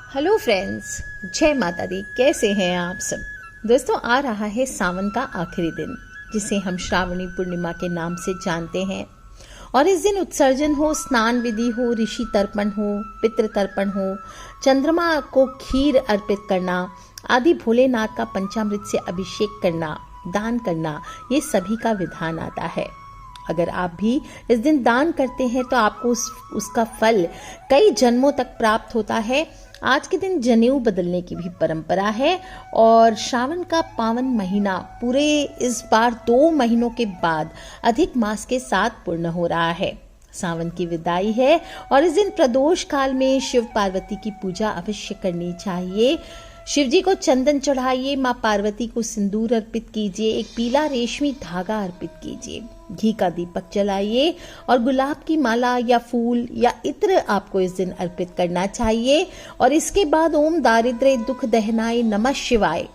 Hello friends, जय माता दी। कैसे हैं आप सब दोस्तों? आ रहा है सावन का आखिरी दिन, जिसे हम श्रावणी पूर्णिमा के नाम से जानते हैं। और इस दिन उत्सर्जन हो, स्नान विधि हो, ऋषि तर्पण हो, पितृ तर्पण हो, चंद्रमा को खीर अर्पित करना, आदि भोलेनाथ का पंचामृत से अभिषेक करना, दान करना, ये सभी का विधान आता है। अगर आप भी इस दिन दान करते हैं तो आपको उसका फल कई जन्मों तक प्राप्त होता है। आज के दिन जनेऊ बदलने की भी परंपरा है और श्रावण का पावन महीना पूरे इस बार 2 महीनों के बाद अधिक मास के साथ पूर्ण हो रहा है। सावन की विदाई है और इस दिन प्रदोष काल में शिव पार्वती की पूजा अवश्य करनी चाहिए। शिव जी को चंदन चढ़ाइए, माँ पार्वती को सिंदूर अर्पित कीजिए, एक पीला रेशमी धागा अर्पित कीजिए, घी का दीपक जलाइए और गुलाब की माला या फूल या इत्र आपको इस दिन अर्पित करना चाहिए। और इसके बाद ओम दारिद्र्य दुख दहनाय नमः शिवाय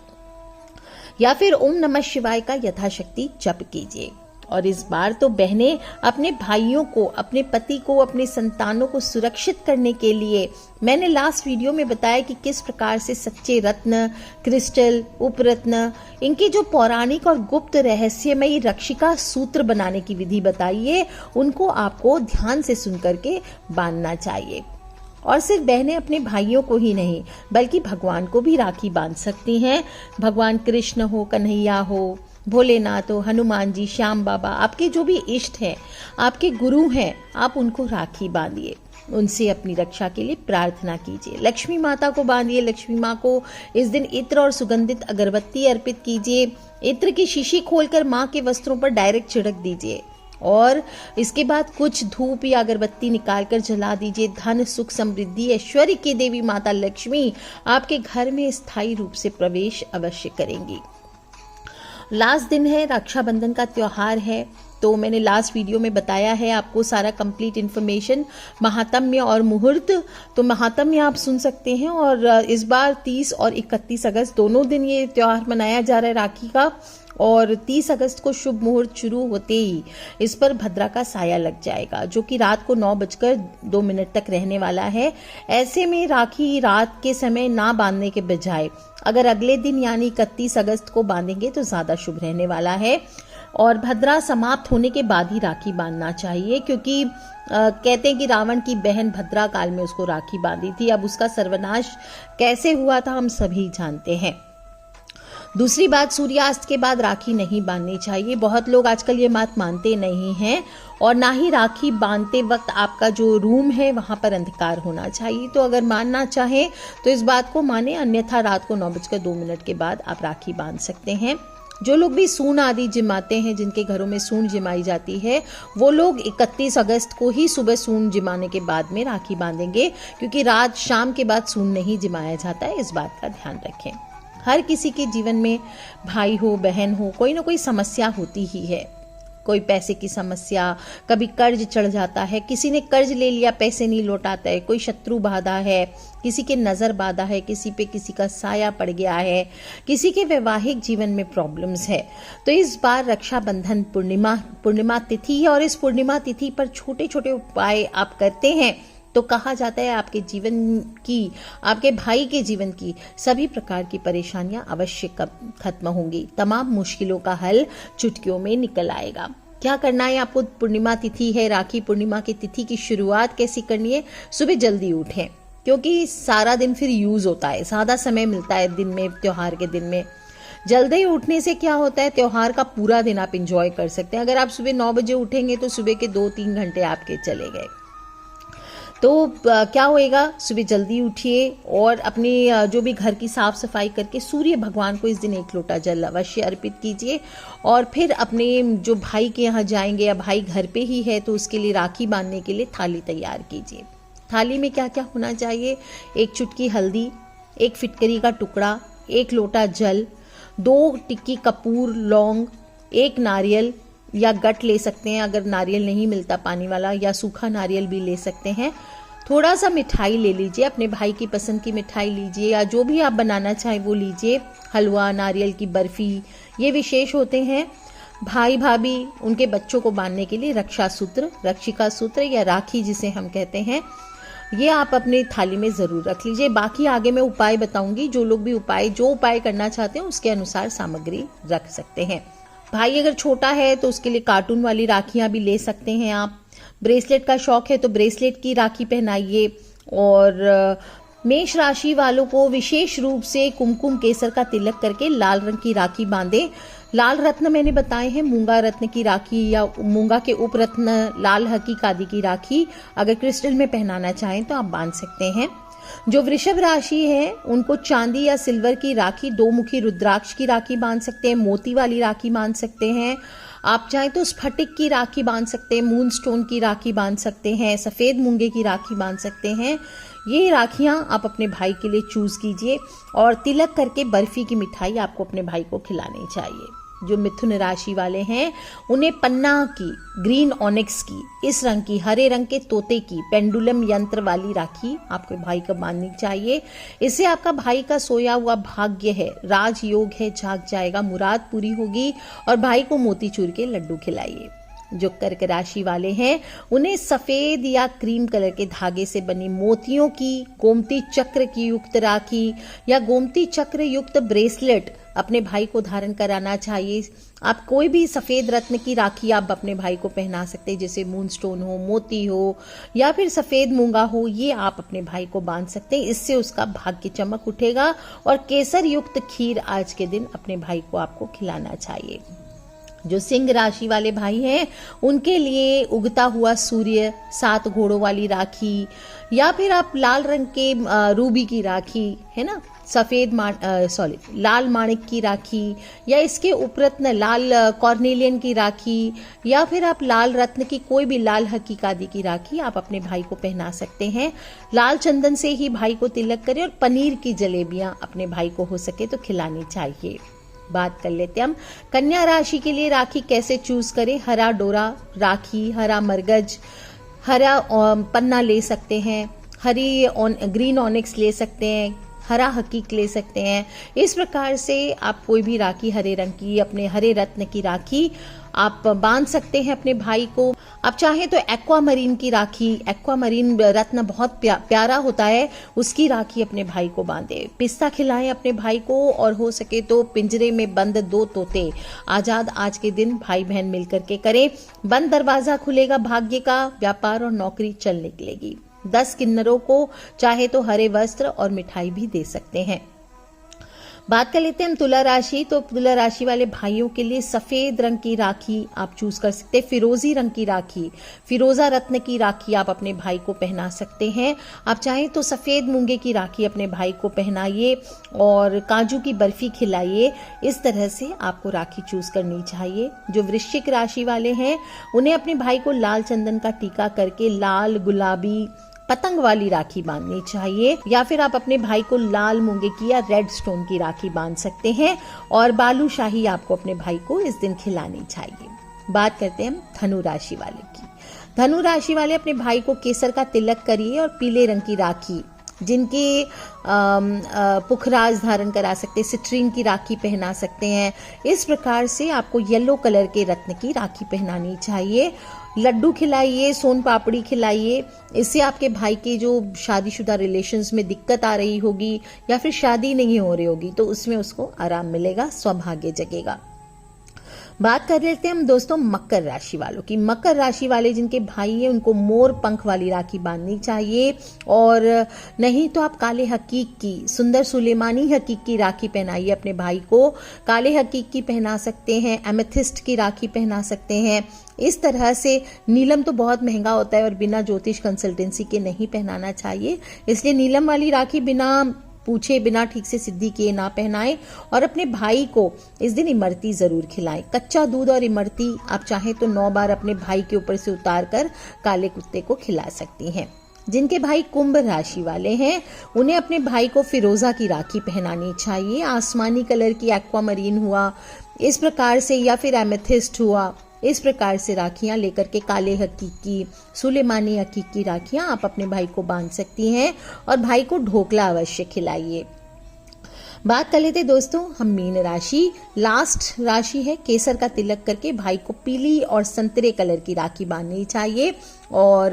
या फिर ओम नमः शिवाय का यथाशक्ति जप कीजिए। और इस बार तो बहनें अपने भाइयों को, अपने पति को, अपने संतानों को सुरक्षित करने के लिए मैंने लास्ट वीडियो में बताया कि किस प्रकार से सच्चे रत्न, क्रिस्टल, उपरत्न, इनकी जो पौराणिक और गुप्त रहस्यमयी रक्षिका सूत्र बनाने की विधि बताई है, उनको आपको ध्यान से सुन करके बांधना चाहिए। और सिर्फ बहनें अपने भाइयों को ही नहीं बल्कि भगवान को भी राखी बांध सकती हैं। भगवान कृष्ण हो, कन्हैया हो, भोलेनाथ हो, हनुमान जी, श्याम बाबा, आपके जो भी इष्ट हैं, आपके गुरु हैं, आप उनको राखी बांधिए, उनसे अपनी रक्षा के लिए प्रार्थना कीजिए। लक्ष्मी माता को बांधिए, लक्ष्मी माँ को इस दिन इत्र और सुगंधित अगरबत्ती अर्पित कीजिए। इत्र की शीशी खोलकर माँ के वस्त्रों पर डायरेक्ट छिड़क दीजिए और इसके बाद कुछ धूप या अगरबत्ती निकालकर जला दीजिए। धन, सुख, समृद्धि, ऐश्वर्य की देवी माता लक्ष्मी आपके घर में स्थायी रूप से प्रवेश अवश्य करेंगी। लास्ट दिन है, रक्षाबंधन का त्योहार है, तो मैंने लास्ट वीडियो में बताया है आपको सारा कंप्लीट इन्फॉर्मेशन, महात्म्य और मुहूर्त। तो महात्म्य आप सुन सकते हैं। और इस बार 30 और 31 अगस्त दोनों दिन ये त्योहार मनाया जा रहा है राखी का। और 30 अगस्त को शुभ मुहूर्त शुरू होते ही इस पर भद्रा का साया लग जाएगा, जो कि रात को 9:02 तक रहने वाला है। ऐसे में राखी रात के समय ना बांधने के बजाय अगर अगले दिन यानी 31 अगस्त को बांधेंगे तो ज्यादा शुभ रहने वाला है। और भद्रा समाप्त होने के बाद ही राखी बांधना चाहिए, क्योंकि कहते हैं कि रावण की बहन भद्रा काल में उसको राखी बांधी थी। अब उसका सर्वनाश कैसे हुआ था हम सभी जानते हैं। दूसरी बात, सूर्यास्त के बाद राखी नहीं बांधनी चाहिए। बहुत लोग आजकल ये बात मानते नहीं हैं। और ना ही राखी बांधते वक्त आपका जो रूम है वहां पर अंधकार होना चाहिए। तो अगर मानना चाहें तो इस बात को माने, अन्यथा रात को 9:02 के बाद आप राखी बांध सकते हैं। जो लोग भी सून आदि जिमाते हैं, जिनके घरों में सून जिमाई जाती है, वो लोग 31 अगस्त को ही सुबह सून जिमाने के बाद में राखी बांधेंगे, क्योंकि रात शाम के बाद सून नहीं जिमाया जाता है। इस बात का ध्यान रखें। हर किसी के जीवन में, भाई हो, बहन हो, कोई ना कोई समस्या होती ही है। कोई पैसे की समस्या, कभी कर्ज चढ़ जाता है, किसी ने कर्ज ले लिया, पैसे नहीं लौटाता है, कोई शत्रु बाधा है, किसी के नजर बाधा है, किसी पे किसी का साया पड़ गया है, किसी के वैवाहिक जीवन में प्रॉब्लम्स है। तो इस बार रक्षाबंधन पूर्णिमा तिथि है और इस पूर्णिमा तिथि पर छोटे छोटे उपाय आप करते हैं तो कहा जाता है आपके जीवन की, आपके भाई के जीवन की सभी प्रकार की परेशानियां अवश्य खत्म होंगी। तमाम मुश्किलों का हल चुटकियों में निकल आएगा। क्या करना है आपको? पूर्णिमा तिथि है, राखी पूर्णिमा की तिथि की शुरुआत कैसी करनी है? सुबह जल्दी उठें, क्योंकि सारा दिन फिर यूज होता है, ज्यादा समय मिलता है दिन में, त्योहार के दिन में। जल्दी उठने से क्या होता है, त्योहार का पूरा दिन आप इंजॉय कर सकते हैं। अगर आप सुबह 9 बजे उठेंगे तो सुबह के 2-3 घंटे आपके चले गए। तो क्या होएगा, सुबह जल्दी उठिए और अपनी जो भी घर की साफ सफाई करके सूर्य भगवान को इस दिन 1 लोटा जल अवश्य अर्पित कीजिए। और फिर अपने जो भाई के यहाँ जाएंगे या भाई घर पे ही है तो उसके लिए राखी बांधने के लिए थाली तैयार कीजिए। थाली में क्या क्या होना चाहिए? 1 चुटकी हल्दी, 1 फिटकरी का टुकड़ा, 1 लोटा जल, 2 टिक्की कपूर, लौंग, 1 नारियल या गट ले सकते हैं अगर नारियल नहीं मिलता पानी वाला, या सूखा नारियल भी ले सकते हैं। थोड़ा सा मिठाई ले लीजिए, अपने भाई की पसंद की मिठाई लीजिए या जो भी आप बनाना चाहें वो लीजिए। हलवा, नारियल की बर्फी, ये विशेष होते हैं। भाई भाभी उनके बच्चों को बांधने के लिए रक्षा सूत्र, रक्षिका सूत्र या राखी जिसे हम कहते हैं, ये आप अपने थाली में ज़रूर रख लीजिए। बाकी आगे मैं उपाय बताऊंगी, जो लोग भी जो उपाय करना चाहते हैं उसके अनुसार सामग्री रख सकते हैं। भाई अगर छोटा है तो उसके लिए कार्टून वाली राखियां भी ले सकते हैं आप। ब्रेसलेट का शौक है तो ब्रेसलेट की राखी पहनाइए। और मेष राशि वालों को विशेष रूप से कुमकुम केसर का तिलक करके लाल रंग की राखी बांधे। लाल रत्न मैंने बताए हैं, मूंगा रत्न की राखी या मूंगा के उप रत्न लाल हकीक आदि की राखी अगर क्रिस्टल में पहनाना चाहें तो आप बांध सकते हैं। जो वृषभ राशि है उनको चांदी या सिल्वर की राखी, दो मुखी रुद्राक्ष की राखी बांध सकते हैं, मोती वाली राखी बांध सकते हैं। आप चाहें तो स्फटिक की राखी बांध सकते हैं, मून स्टोन की राखी बांध सकते हैं, सफेद मूंगे की राखी बांध सकते हैं। ये राखियां आप अपने भाई के लिए चूज कीजिए। और तिलक करके बर्फी की मिठाई आपको अपने भाई को खिलानी चाहिए। जो मिथुन राशि वाले हैं उन्हें पन्ना की, ग्रीन ऑनिक्स की, इस रंग की, हरे रंग के तोते की, पेंडुलम यंत्र वाली राखी आपके भाई को बांधनी चाहिए। इससे आपका भाई का सोया हुआ भाग्य है, राजयोग है, जाग जाएगा, मुराद पूरी होगी। और भाई को मोतीचूर के लड्डू खिलाइए। जो कर्क राशि वाले हैं उन्हें सफेद या क्रीम कलर के धागे से बनी मोतियों की, गोमती चक्र की युक्त राखी या गोमती चक्र युक्त ब्रेसलेट अपने भाई को धारण कराना चाहिए। आप कोई भी सफेद रत्न की राखी आप अपने भाई को पहना सकते हैं, जैसे मून स्टोन हो, मोती हो या फिर सफेद मूंगा हो, ये आप अपने भाई को बांध सकते हैं। इससे उसका भाग्य चमक उठेगा। और केसर युक्त खीर आज के दिन अपने भाई को आपको खिलाना चाहिए। जो सिंह राशि वाले भाई हैं उनके लिए उगता हुआ सूर्य, 7 घोड़ों वाली राखी या फिर आप लाल रंग के रूबी की राखी है ना, लाल माणिक की राखी या इसके उपरत्न लाल कॉर्नेलियन की राखी या फिर आप लाल रत्न की कोई भी लाल हकीक आदि की राखी आप अपने भाई को पहना सकते हैं। लाल चंदन से ही भाई को तिलक करें। और पनीर की जलेबियां अपने भाई को हो सके तो खिलानी चाहिए। बात कर लेते हैं हम कन्या राशि के लिए राखी कैसे चूज करें। हरा डोरा राखी, हरा मरगज, हरा पन्ना ले सकते हैं, ग्रीन ऑनिक्स ले सकते हैं, हरा हकीक ले सकते हैं। इस प्रकार से आप कोई भी राखी हरे रंग की, अपने हरे रत्न की राखी आप बांध सकते हैं अपने भाई को। आप चाहें तो एक्वामरीन की राखी, एक्वामरीन रत्न बहुत प्यारा होता है, उसकी राखी अपने भाई को बांधे। पिस्ता खिलाएं अपने भाई को। और हो सके तो पिंजरे में बंद 2 तोते आजाद आज के दिन भाई बहन मिलकर के करें। बंद दरवाजा खुलेगा भाग्य का, व्यापार और नौकरी चल निकलेगी। 10 किन्नरों को चाहे तो हरे वस्त्र और मिठाई भी दे सकते हैं। बात कर लेते हैं हम तुला राशि। तो तुला राशि वाले भाइयों के लिए सफेद रंग की राखी आप चूज कर सकते हैं, फिरोजी रंग की राखी, फिरोजा रत्न की राखी आप अपने भाई को पहना सकते हैं। आप चाहें तो सफेद मूंगे की राखी अपने भाई को पहनाइए और काजू की बर्फी खिलाइए। इस तरह से आपको राखी चूज करनी चाहिए। जो वृश्चिक राशि वाले हैं उन्हें अपने भाई को लाल चंदन का टीका करके लाल गुलाबी पतंग वाली राखी बांधनी चाहिए। या फिर आप अपने भाई को लाल मूंगे की या रेड स्टोन की राखी बांध सकते हैं। और बालूशाही आपको अपने भाई को इस दिन खिलानी चाहिए। बात करते हैं हम धनु राशि वाले की। धनु राशि वाले अपने भाई को केसर का तिलक करिए और पीले रंग की राखी, जिनके पुखराज धारण करा सकते हैं, सिट्रीन की राखी पहना सकते हैं। इस प्रकार से आपको येलो कलर के रत्न की राखी पहनानी चाहिए। लड्डू खिलाइए, सोन पापड़ी खिलाइए। इससे आपके भाई के जो शादीशुदा रिलेशंस में दिक्कत आ रही होगी या फिर शादी नहीं हो रही होगी तो उसमें उसको आराम मिलेगा, सौभाग्य जगेगा। बात कर लेते हैं हम दोस्तों मकर राशि वालों की। मकर राशि वाले जिनके भाई हैं उनको मोर पंख वाली राखी बांधनी चाहिए। और नहीं तो आप काले हकीक की, सुंदर सुलेमानी हकीक की राखी पहनाइए अपने भाई को। काले हकीक की पहना सकते हैं, एमेथिस्ट की राखी पहना सकते हैं। इस तरह से नीलम तो बहुत महंगा होता है और बिना ज्योतिष कंसल्टेंसी के नहीं पहनाना चाहिए, इसलिए नीलम वाली राखी बिना पूछे, बिना ठीक से सिद्धि किए ना पहनाएं। और अपने भाई को इस दिन इमरती जरूर खिलाएं। कच्चा दूध और इमरती आप चाहें तो 9 बार अपने भाई के ऊपर से उतार कर काले कुत्ते को खिला सकती हैं। जिनके भाई कुंभ राशि वाले हैं उन्हें अपने भाई को फिरोजा की राखी पहनानी चाहिए। आसमानी कलर की एक्वामरीन हुआ इस प्रकार से, या फिर एमेथिस्ट हुआ, इस प्रकार से राखियां लेकर के काले हकीक की, सुलेमानी हकीक की राखियां आप अपने भाई को बांध सकती हैं। और भाई को ढोकला अवश्य खिलाइए। बात कर लेते दोस्तों हम मीन राशि। लास्ट राशि है, केसर का तिलक करके भाई को पीली और संतरे कलर की राखी बांधनी चाहिए। और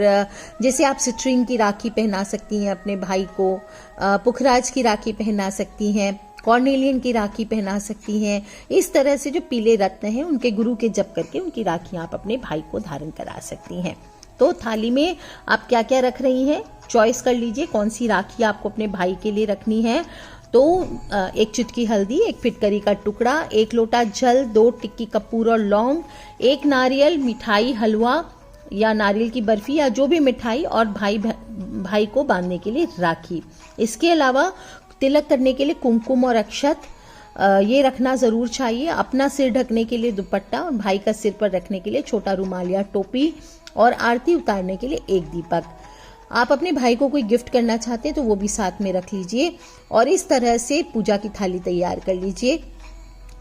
जैसे आप स्ट्रिंग की राखी पहना सकती हैं अपने भाई को, पुखराज की राखी पहना सकती हैं, कॉर्नेलियन की राखी पहना सकती हैं। इस तरह से जो पीले रत्न हैं उनके गुरु के जप करके उनकी राखी आप अपने भाई को धारण करा सकती हैं। तो थाली में आप क्या क्या रख रही हैं, चॉइस कर लीजिए कौन सी राखी आपको अपने भाई के लिए रखनी है। तो एक चुटकी हल्दी, एक फिटकरी का टुकड़ा, 1 लोटा जल, 2 टिक्की कपूर और लौंग, 1 नारियल, मिठाई, हलवा या नारियल की बर्फी या जो भी मिठाई, और भाई को बांधने के लिए राखी। इसके अलावा तिलक करने के लिए कुमकुम और अक्षत ये रखना जरूर चाहिए। अपना सिर ढकने के लिए दुपट्टा और भाई का सिर पर रखने के लिए छोटा रुमाल या टोपी, और आरती उतारने के लिए 1 दीपक। आप अपने भाई को कोई गिफ्ट करना चाहते हैं तो वो भी साथ में रख लीजिए। और इस तरह से पूजा की थाली तैयार कर लीजिए।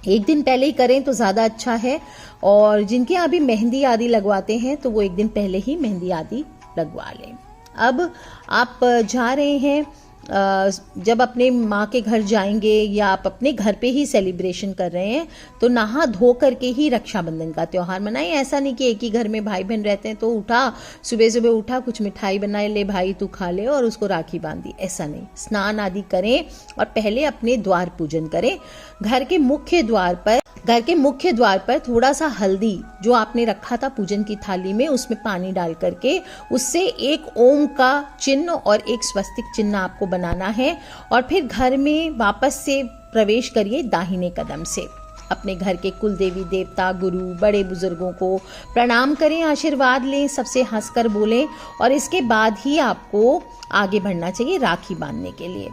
एक दिन पहले ही करें तो ज़्यादा अच्छा है। और जिनके यहाँ भी मेहंदी आदि लगवाते हैं तो वो एक दिन पहले ही मेहंदी आदि लगवा लें। अब आप जा रहे हैं, जब अपने माँ के घर जाएंगे या आप अपने घर पे ही सेलिब्रेशन कर रहे हैं तो नहा धो करके ही रक्षाबंधन का त्योहार मनाएं। ऐसा नहीं कि एक ही घर में भाई बहन रहते हैं तो सुबह सुबह उठा, कुछ मिठाई बनाए, ले भाई तू खा ले और उसको राखी बांधी, ऐसा नहीं। स्नान आदि करें और पहले अपने द्वार पूजन करें। घर के मुख्य द्वार पर थोड़ा सा हल्दी जो आपने रखा था पूजन की थाली में, उसमें पानी डाल करके उससे एक ओम का चिन्ह और एक स्वस्तिक चिन्ह आपको बनाना है। और फिर घर में वापस से प्रवेश करिए दाहिने कदम से। अपने घर के कुल देवी देवता, गुरु, बड़े बुजुर्गों को प्रणाम करें, आशीर्वाद लें, सबसे हंसकर बोलें। और इसके बाद ही आपको आगे बढ़ना चाहिए राखी बांधने के लिए।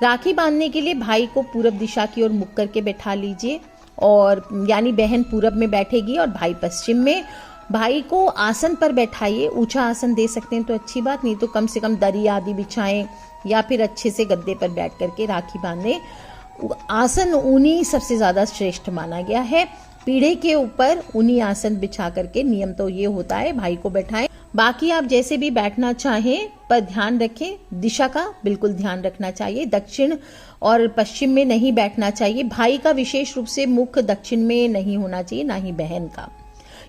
राखी बांधने के लिए भाई को पूरब दिशा की ओर मुख करके बैठा लीजिए, और यानी बहन पूरब में बैठेगी और भाई पश्चिम में। भाई को आसन पर बैठाइए, ऊंचा आसन दे सकते हैं तो अच्छी बात, नहीं तो कम से कम दरी आदि बिछाएं या फिर अच्छे से गद्दे पर बैठ करके राखी बांधें। आसन ऊनी सबसे ज्यादा श्रेष्ठ माना गया है। पीढ़े के ऊपर ऊनी आसन बिछा करके नियम तो ये होता है भाई को बैठाएं। बाकी आप जैसे भी बैठना चाहें, पर ध्यान रखें दिशा का बिल्कुल ध्यान रखना चाहिए। दक्षिण और पश्चिम में नहीं बैठना चाहिए। भाई का विशेष रूप से मुख दक्षिण में नहीं होना चाहिए, ना ही बहन का,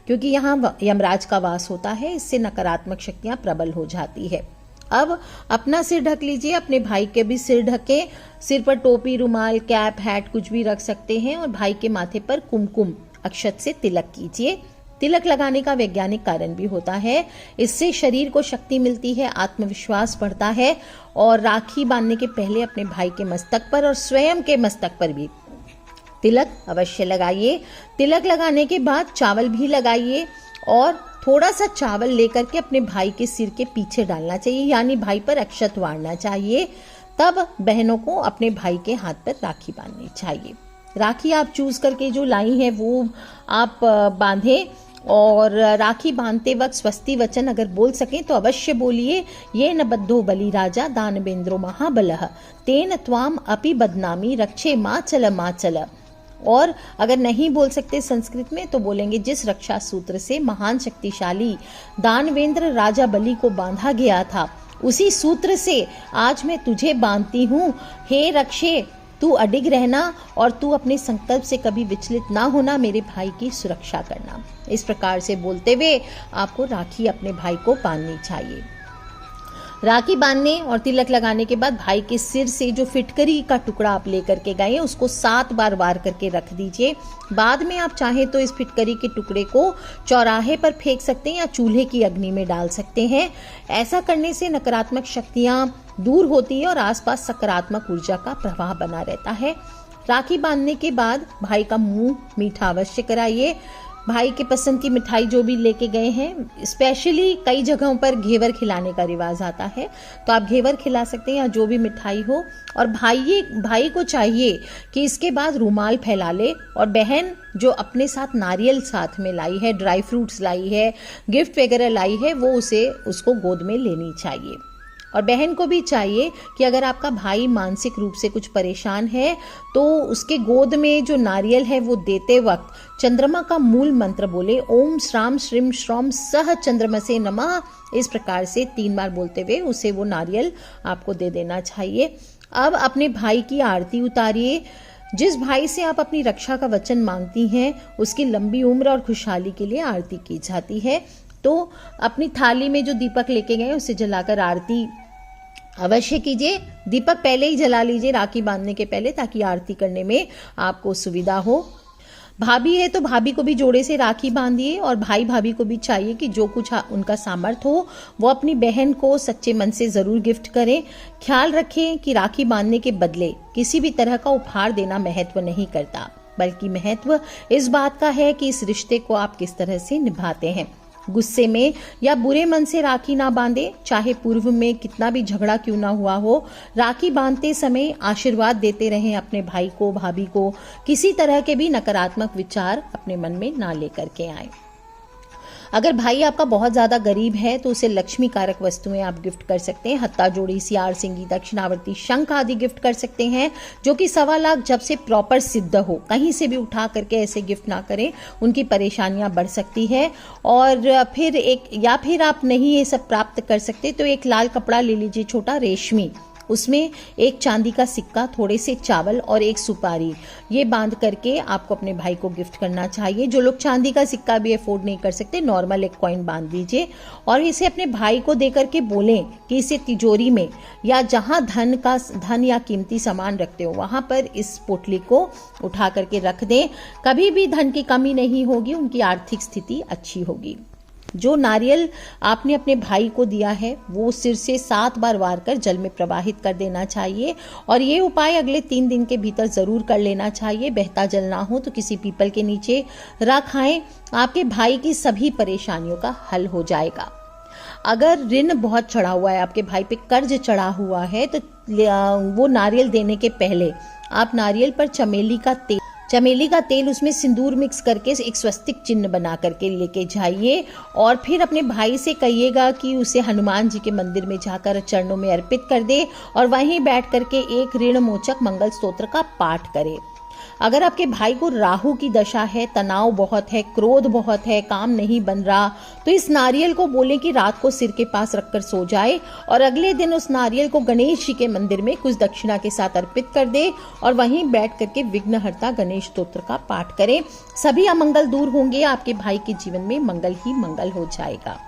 क्योंकि यहाँ यमराज का वास होता है, इससे नकारात्मक शक्तियां प्रबल हो जाती है। अब अपना सिर ढक लीजिए, अपने भाई के भी सिर ढकें। सिर पर टोपी, रुमाल, कैप, हैट कुछ भी रख सकते हैं। और भाई के माथे पर कुमकुम अक्षत से तिलक कीजिए। तिलक लगाने का वैज्ञानिक कारण भी होता है। इससे शरीर को शक्ति मिलती है, आत्मविश्वास बढ़ता है। और राखी बांधने के पहले अपने भाई के मस्तक पर और स्वयं के मस्तक पर भी तिलक अवश्य लगाइए। तिलक लगाने के बाद चावल भी लगाइए और थोड़ा सा चावल लेकर के अपने भाई के सिर के पीछे डालना चाहिए, यानी भाई पर अक्षत वारना चाहिए। तब बहनों को अपने भाई के हाथ पर राखी बांधनी चाहिए। राखी आप चूज करके जो लाई है वो आप बांधें। और राखी बांधते वक्त स्वस्ति वचन अगर बोल सकें तो अवश्य बोलिए। ये न बद्धो बलि राजा दानवेंद्रो महाबलः तेन त्वाम अपि बदनामी रक्षे माचल माचल। और अगर नहीं बोल सकते संस्कृत में तो बोलेंगे, जिस रक्षा सूत्र से महान शक्तिशाली दानवेंद्र राजा बलि को बांधा गया था, उसी सूत्र से आज मैं तुझे बांधती हूँ। हे रक्षे, तू अडिग रहना और तू अपने संकल्प से कभी विचलित ना होना, मेरे भाई की सुरक्षा करना। इस प्रकार से बोलते हुए आपको राखी अपने भाई को बांधनी चाहिए। राखी बांधने और तिलक लगाने के बाद भाई के सिर से जो फिटकरी का टुकड़ा आप लेकर के गए उसको 7 बार वार करके रख दीजिए। बाद में आप चाहें तो इस फिटकरी के टुकड़े को चौराहे पर फेंक सकते हैं या चूल्हे की अग्नि में डाल सकते हैं। ऐसा करने से नकारात्मक शक्तियां दूर होती है और आसपास सकारात्मक ऊर्जा का प्रवाह बना रहता है। राखी बांधने के बाद भाई का मुंह मीठा अवश्य कराइए। भाई के पसंद की मिठाई जो भी लेके गए हैं, स्पेशली कई जगहों पर घेवर खिलाने का रिवाज आता है, तो आप घेवर खिला सकते हैं या जो भी मिठाई हो। और भाई को चाहिए कि इसके बाद रुमाल फैला ले, और बहन जो अपने साथ नारियल साथ में लाई है, ड्राई फ्रूट्स लाई है, गिफ्ट वगैरह लाई है, वो उसको गोद में लेनी चाहिए। और बहन को भी चाहिए कि अगर आपका भाई मानसिक रूप से कुछ परेशान है तो उसके गोद में जो नारियल है वो देते वक्त चंद्रमा का मूल मंत्र बोले, ओम श्राम श्रीम श्रौम सह चंद्रमसे नमः। इस प्रकार से 3 बार बोलते हुए उसे वो नारियल आपको दे देना चाहिए। अब अपने भाई की आरती उतारिए। जिस भाई से आप अपनी रक्षा का वचन मांगती हैं उसकी लंबी उम्र और खुशहाली के लिए आरती की जाती है। तो अपनी थाली में जो दीपक लेके गए उसे जलाकर आरती अवश्य कीजिए। दीपक पहले ही जला लीजिए राखी बांधने के पहले, ताकि आरती करने में आपको सुविधा हो। भाभी है तो भाभी को भी जोड़े से राखी बांधिए, और भाई भाभी को भी चाहिए कि जो कुछ उनका सामर्थ्य हो वो अपनी बहन को सच्चे मन से जरूर गिफ्ट करें। ख्याल रखें कि राखी बांधने के बदले किसी भी तरह का उपहार देना महत्व नहीं करता, बल्कि महत्व इस बात का है कि इस रिश्ते को आप किस तरह से निभाते हैं। गुस्से में या बुरे मन से राखी ना बांधे, चाहे पूर्व में कितना भी झगड़ा क्यों ना हुआ हो। राखी बांधते समय आशीर्वाद देते रहें अपने भाई को, भाभी को। किसी तरह के भी नकारात्मक विचार अपने मन में ना लेकर के आए। अगर भाई आपका बहुत ज्यादा गरीब है तो उसे लक्ष्मी कारक वस्तुएं आप गिफ्ट कर सकते हैं। हत्ता जोड़ी, सियार सिंगी, दक्षिणावर्ती, शंख आदि गिफ्ट कर सकते हैं, जो कि 1.25 लाख जब से प्रॉपर सिद्ध हो। कहीं से भी उठा करके ऐसे गिफ्ट ना करें, उनकी परेशानियां बढ़ सकती है। और फिर आप नहीं ये सब प्राप्त कर सकते तो एक लाल कपड़ा ले लीजिए, छोटा रेशमी, उसमें एक चांदी का सिक्का, थोड़े से चावल और एक सुपारी, ये बांध करके आपको अपने भाई को गिफ्ट करना चाहिए। जो लोग चांदी का सिक्का भी अफोर्ड नहीं कर सकते, नॉर्मल एक कॉइन बांध दीजिए और इसे अपने भाई को दे करके बोलें कि इसे तिजोरी में या जहां धन या कीमती सामान रखते हो वहां पर इस पोटली को उठा करके रख दें। कभी भी धन की कमी नहीं होगी, उनकी आर्थिक स्थिति अच्छी होगी। जो नारियल आपने अपने भाई को दिया है वो सिर से 7 बार वार कर जल में प्रवाहित कर देना चाहिए, और ये उपाय अगले 3 दिन के भीतर जरूर कर लेना चाहिए। बहता जल ना हो तो किसी पीपल के नीचे रख आएं, आपके भाई की सभी परेशानियों का हल हो जाएगा। अगर ऋण बहुत चढ़ा हुआ है, आपके भाई पे कर्ज चढ़ा हुआ है, तो वो नारियल देने के पहले आप नारियल पर चमेली का तेल उसमें सिंदूर मिक्स करके एक स्वस्तिक चिन्ह बना करके लेके जाइए, और फिर अपने भाई से कहिएगा कि उसे हनुमान जी के मंदिर में जाकर चरणों में अर्पित कर दे और वहीं बैठ करके एक ऋण मोचक मंगल स्तोत्र का पाठ करे। अगर आपके भाई को राहु की दशा है, तनाव बहुत है, क्रोध बहुत है, काम नहीं बन रहा, तो इस नारियल को बोले कि रात को सिर के पास रखकर सो जाए और अगले दिन उस नारियल को गणेश जी के मंदिर में कुछ दक्षिणा के साथ अर्पित कर दे और वहीं बैठ करके विघ्नहर्ता गणेश स्तोत्र का पाठ करें। सभी अमंगल दूर होंगे, आपके भाई के जीवन में मंगल ही मंगल हो जाएगा।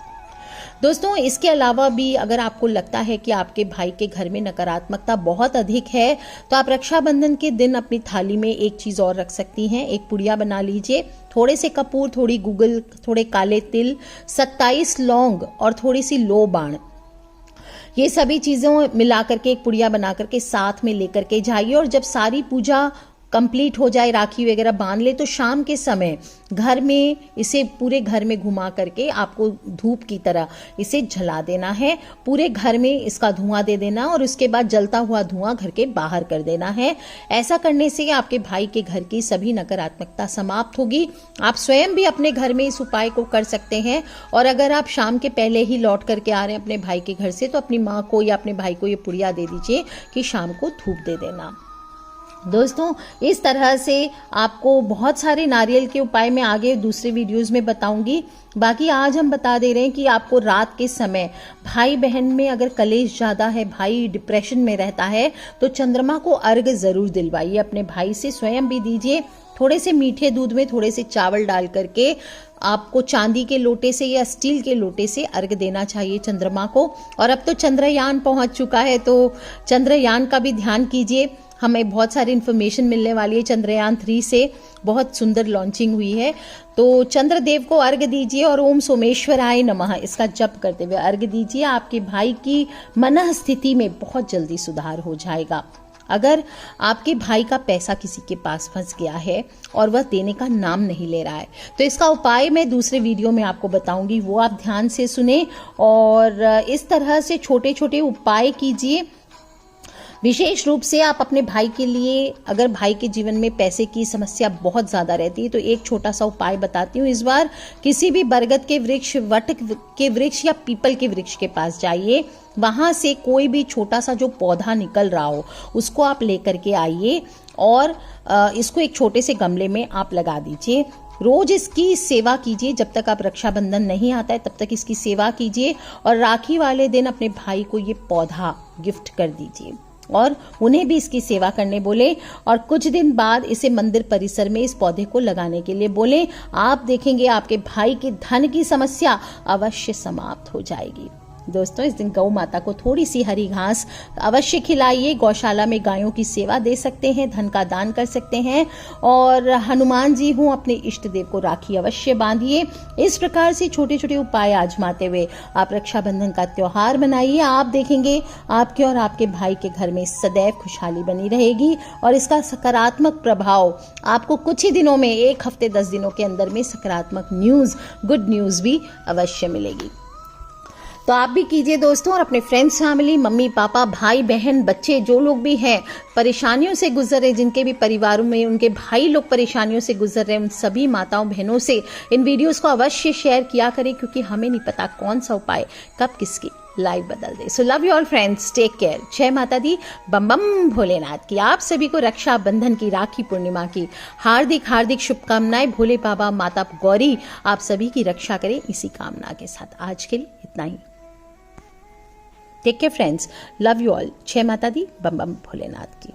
दोस्तों, इसके अलावा भी अगर आपको लगता है कि आपके भाई के घर में नकारात्मकता बहुत अधिक है, तो आप रक्षाबंधन के दिन अपनी थाली में एक चीज और रख सकती हैं। एक पुड़िया बना लीजिए, थोड़े से कपूर, थोड़ी गुगल, थोड़े काले तिल, 27 लौंग और थोड़ी सी लो बाण, ये सभी चीजों मिला करके एक पुड़िया बना करके साथ में लेकर के जाइए। और जब सारी पूजा कंप्लीट हो जाए, राखी वगैरह बांध ले, तो शाम के समय घर में इसे पूरे घर में घुमा करके आपको धूप की तरह इसे जला देना है। पूरे घर में इसका धुआं दे देना और उसके बाद जलता हुआ धुआं घर के बाहर कर देना है। ऐसा करने से आपके भाई के घर की सभी नकारात्मकता समाप्त होगी। आप स्वयं भी अपने घर में इस उपाय को कर सकते हैं, और अगर आप शाम के पहले ही लौट करके आ रहे हैं अपने भाई के घर से, तो अपनी माँ को या अपने भाई को ये पुड़िया दे दीजिए कि शाम को धूप दे देना। दोस्तों, इस तरह से आपको बहुत सारे नारियल के उपाय मैं आगे दूसरे वीडियोस में बताऊंगी। बाकी आज हम बता दे रहे हैं कि आपको रात के समय भाई बहन में अगर कलेश ज्यादा है, भाई डिप्रेशन में रहता है, तो चंद्रमा को अर्घ जरूर दिलवाइए अपने भाई से, स्वयं भी दीजिए। थोड़े से मीठे दूध में थोड़े से चावल डाल करके आपको चांदी के लोटे से या स्टील के लोटे से अर्घ देना चाहिए चंद्रमा को। और अब तो चंद्रयान पहुंच चुका है, तो चंद्रयान का भी ध्यान कीजिए। हमें बहुत सारी इन्फॉर्मेशन मिलने वाली है चंद्रयान 3 से, बहुत सुंदर लॉन्चिंग हुई है। तो चंद्रदेव को अर्घ दीजिए और ओम सोमेश्वराय नमः इसका जप करते हुए अर्घ दीजिए। आपके भाई की मनः स्थिति में बहुत जल्दी सुधार हो जाएगा। अगर आपके भाई का पैसा किसी के पास फंस गया है और वह देने का नाम नहीं ले रहा है, तो इसका उपाय मैं दूसरे वीडियो में आपको बताऊंगी, वो आप ध्यान से सुने और इस तरह से छोटे छोटे उपाय कीजिए। विशेष रूप से आप अपने भाई के लिए, अगर भाई के जीवन में पैसे की समस्या बहुत ज़्यादा रहती है, तो एक छोटा सा उपाय बताती हूँ। इस बार किसी भी बरगद के वृक्ष, वट के वृक्ष या पीपल के वृक्ष के पास जाइए, वहाँ से कोई भी छोटा सा जो पौधा निकल रहा हो उसको आप लेकर के आइए और इसको एक छोटे से गमले में आप लगा दीजिए। रोज इसकी सेवा कीजिए, जब तक आप रक्षाबंधन नहीं आता है तब तक इसकी सेवा कीजिए और राखी वाले दिन अपने भाई को ये पौधा गिफ्ट कर दीजिए। और उन्हें भी इसकी सेवा करने बोले और कुछ दिन बाद इसे मंदिर परिसर में इस पौधे को लगाने के लिए बोले। आप देखेंगे आपके भाई की धन की समस्या अवश्य समाप्त हो जाएगी। दोस्तों, इस दिन गौ माता को थोड़ी सी हरी घास अवश्य खिलाइए। गौशाला में गायों की सेवा दे सकते हैं, धन का दान कर सकते हैं और हनुमान जी हों अपने इष्ट देव को राखी अवश्य बांधिए। इस प्रकार से छोटे छोटे उपाय आजमाते हुए आप रक्षाबंधन का त्योहार मनाइए। आप देखेंगे आपके और आपके भाई के घर में सदैव खुशहाली बनी रहेगी और इसका सकारात्मक प्रभाव आपको कुछ ही दिनों में, 1 हफ्ते 10 दिनों के अंदर में सकारात्मक न्यूज, गुड न्यूज भी अवश्य मिलेगी। तो आप भी कीजिए दोस्तों और अपने फ्रेंड्स, फैमिली, मम्मी पापा, भाई बहन, बच्चे, जो लोग भी हैं परेशानियों से गुजर रहे, जिनके भी परिवारों में उनके भाई लोग परेशानियों से गुजर रहे हैं, उन सभी माताओं बहनों से इन वीडियोस को अवश्य शेयर किया करें, क्योंकि हमें नहीं पता कौन सा उपाय कब किसकी लाइफ बदल दे। So love you all friends, take care. जय माता दी, बम बम भोलेनाथ की। आप सभी को रक्षाबंधन की, राखी पूर्णिमा की हार्दिक हार्दिक शुभकामनाएं। भोले बाबा, माता गौरी आप सभी की रक्षा करें, इसी कामना के साथ आज के लिए इतना ही। Take care friends, love you all. जय माता दी, बम बम भोलेनाथ की।